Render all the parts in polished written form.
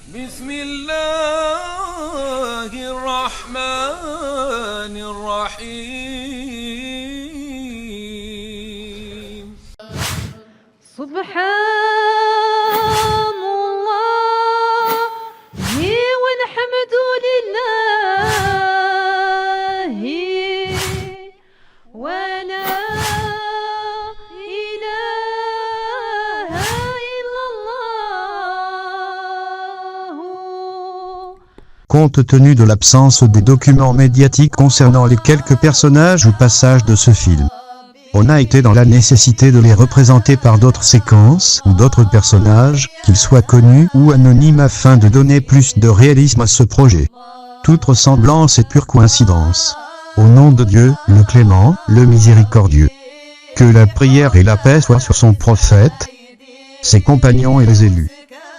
بسم الله الرحمن الرحيم سبحان الله والحمد لله ولا إله إلا الله. Compte tenu de l'absence des documents médiatiques concernant les quelques personnages ou passages de ce film, on a été dans la nécessité de les représenter par d'autres séquences ou d'autres personnages, qu'ils soient connus ou anonymes afin de donner plus de réalisme à ce projet. Toute ressemblance est pure coïncidence. Au nom de Dieu, le clément, le miséricordieux. Que la prière et la paix soient sur son prophète, ses compagnons et les élus.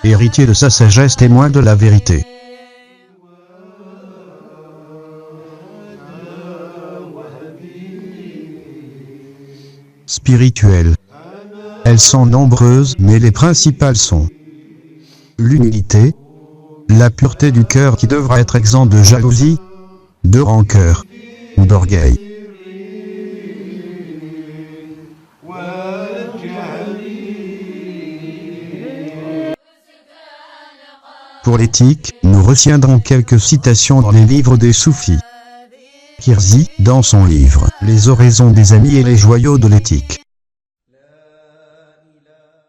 Héritiers de sa sagesse, témoins de la vérité. Spirituelles. Elles sont nombreuses, mais les principales sont l'humilité, la pureté du cœur qui devra être exempt de jalousie, de rancœur ou d'orgueil. Pour l'éthique, nous retiendrons quelques citations dans les livres des soufis. Kirzi, dans son livre « Les oraisons des amis et les joyaux de l'éthique »,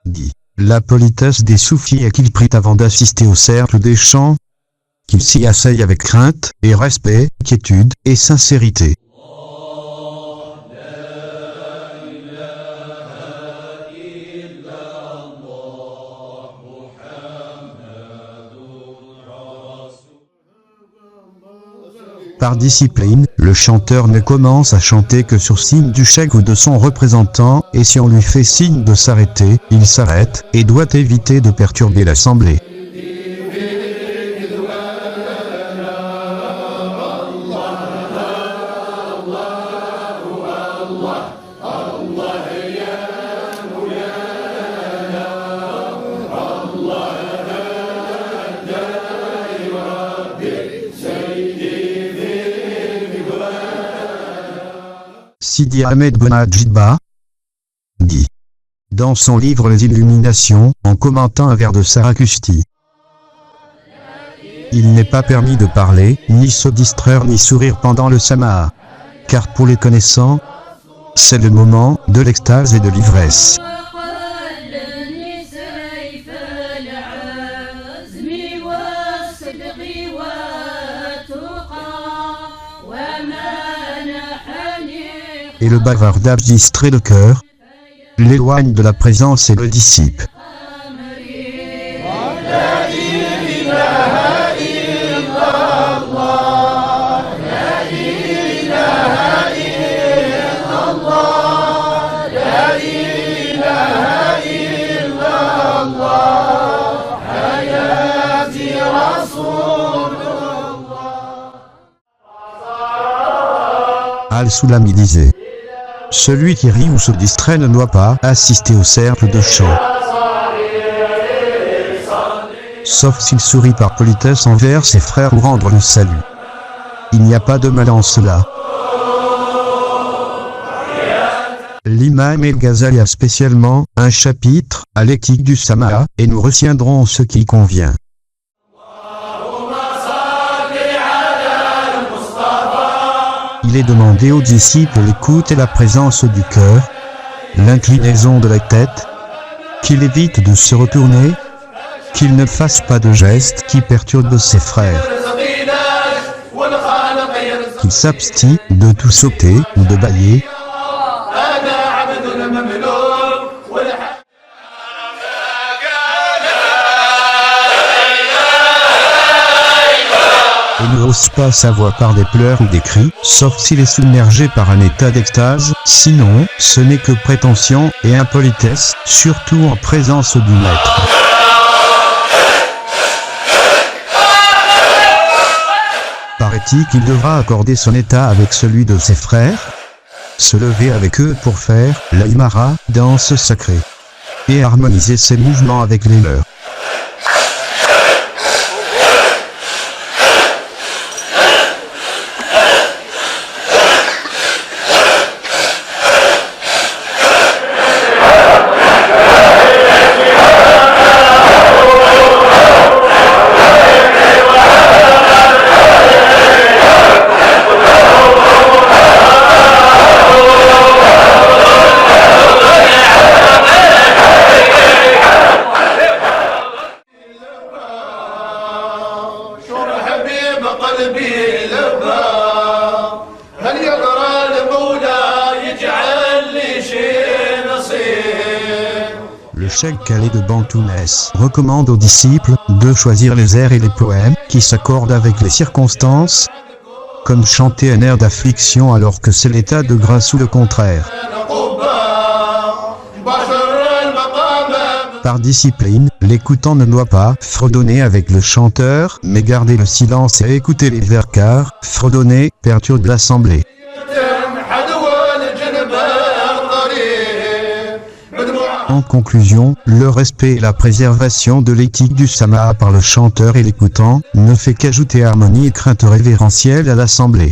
dit « La politesse des soufis est qu'ils prient avant d'assister au cercle des chants, qu'ils s'y asseyent avec crainte et respect, quiétude et sincérité. » Par discipline, le chanteur ne commence à chanter que sur signe du cheikh ou de son représentant, et si on lui fait signe de s'arrêter, il s'arrête, et doit éviter de perturber l'assemblée. Sidi Ahmed Bonadjidba dit, dans son livre Les Illuminations, en commentant un vers de Sarakusti, il n'est pas permis de parler, ni se distraire ni sourire pendant le sama'a, car pour les connaissants, c'est le moment de l'extase et de l'ivresse. Et le bavardage distrait le cœur, l'éloigne de la présence et le dissipe. Al-Soulami disait, celui qui rit ou se distrait ne doit pas assister au cercle de chant. Sauf s'il sourit par politesse envers ses frères ou rendre le salut. Il n'y a pas de mal en cela. L'imam El-Ghazali a spécialement un chapitre à l'éthique du sama'a, et nous retiendrons ce qui convient. Il est demandé aux disciples l'écoute et la présence du cœur, l'inclinaison de la tête, qu'il évite de se retourner, qu'il ne fasse pas de gestes qui perturbent ses frères, qu'il s'abstient de tout sauter ou de bâiller, et ne hausse pas sa voix par des pleurs ou des cris, sauf s'il est submergé par un état d'extase, sinon, ce n'est que prétention et impolitesse, surtout en présence du maître. Par éthique, il devra accorder son état avec celui de ses frères, se lever avec eux pour faire l'Aïmara, danse sacrée, et harmoniser ses mouvements avec les leurs. بقلبي لبى هل يقرا المولى يجعل لي شي نصيب. Le cheikh Khaled de Bantounès recommande aux disciples de choisir les airs et les poèmes qui s'accordent avec les circonstances, comme chanter un air d'affliction alors que c'est l'état de grâce ou le contraire. Par discipline, l'écoutant ne doit pas fredonner avec le chanteur, mais garder le silence et écouter les vers car fredonner perturbe l'assemblée. En conclusion, le respect et la préservation de l'éthique du Sama'a par le chanteur et l'écoutant ne fait qu'ajouter harmonie et crainte révérentielle à l'assemblée.